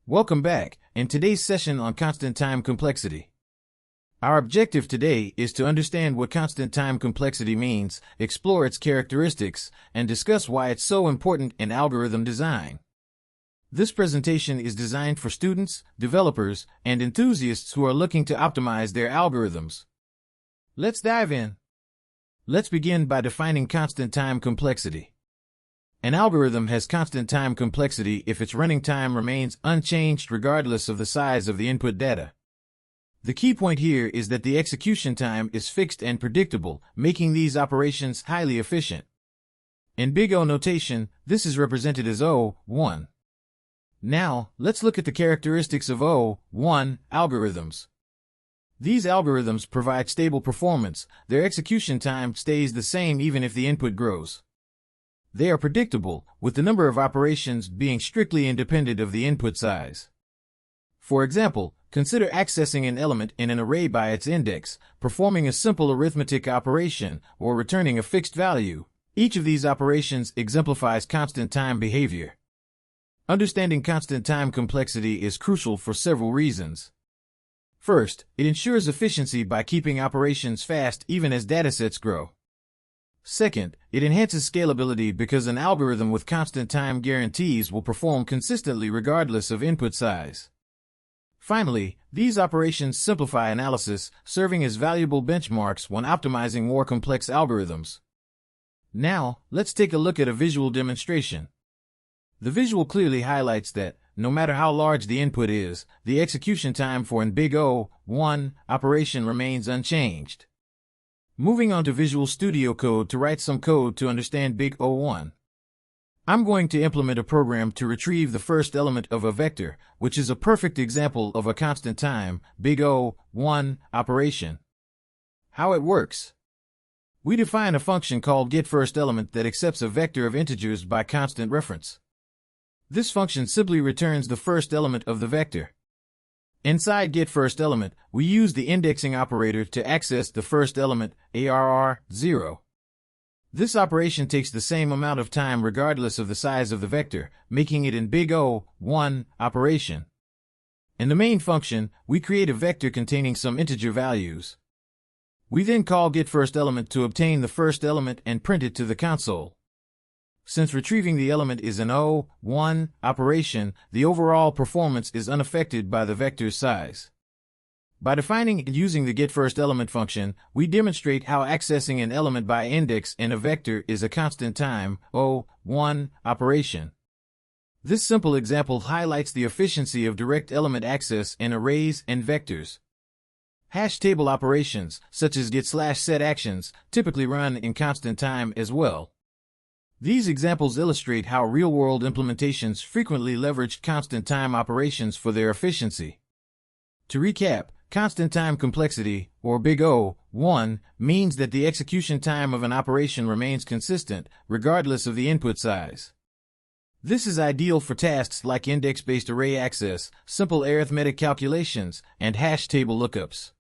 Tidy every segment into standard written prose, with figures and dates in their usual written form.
Welcome back, in today's session on constant time complexity. Our objective today is to understand what constant time complexity means, explore its characteristics, and discuss why it's so important in algorithm design. This presentation is designed for students, developers, and enthusiasts who are looking to optimize their algorithms. Let's dive in. Let's begin by defining constant time complexity. An algorithm has constant time complexity if its running time remains unchanged regardless of the size of the input data. The key point here is that the execution time is fixed and predictable, making these operations highly efficient. In BigONotation, this is represented as O1. Now, let's look at the characteristics of O1 algorithms. These algorithms provide stable performance. Their execution time stays the same even if the input grows. They are predictable, with the number of operations being strictly independent of the input size. For example, consider accessing an element in an array by its index, performing a simple arithmetic operation, or returning a fixed value. Each of these operations exemplifies constant time behavior. Understanding constant time complexity is crucial for several reasons. First, it ensures efficiency by keeping operations fast even as datasets grow. Second, it enhances scalability because an algorithm with constant time guarantees will perform consistently regardless of input size. Finally, these operations simplify analysis, serving as valuable benchmarks when optimizing more complex algorithms. Now, let's take a look at a visual demonstration. The visual clearly highlights that, no matter how large the input is, the execution time for an BigO1 operation remains unchanged. Moving on to Visual Studio Code to write some code to understand BigO1. I'm going to implement a program to retrieve the first element of a vector, which is a perfect example of a constant time, BigO1 operation. How it works. We define a function called getFirstElement that accepts a vector of integers by constant reference. This function simply returns the first element of the vector. Inside getFirstElement, we use the indexing operator to access the first element, ARR0. This operation takes the same amount of time regardless of the size of the vector, making it an BigO1 operation. In the main function, we create a vector containing some integer values. We then call getFirstElement to obtain the first element and print it to the console. Since retrieving the element is an O1 operation, the overall performance is unaffected by the vector's size. By defining and using the getFirstElement function, we demonstrate how accessing an element by index in a vector is a constant time, O1 operation. This simple example highlights the efficiency of direct element access in arrays and vectors. Hash table operations, such as get/set actions, typically run in constant time as well. These examples illustrate how real-world implementations frequently leverage constant time operations for their efficiency. To recap, constant time complexity, or BigO1, means that the execution time of an operation remains consistent, regardless of the input size. This is ideal for tasks like index-based array access, simple arithmetic calculations, and hash table lookups.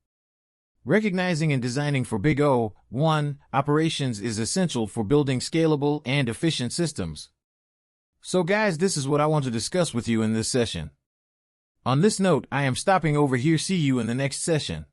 Recognizing and designing for BigO1 operations is essential for building scalable and efficient systems. So guys, this is what I want to discuss with you in this session. On this note, I am stopping over here. See you in the next session.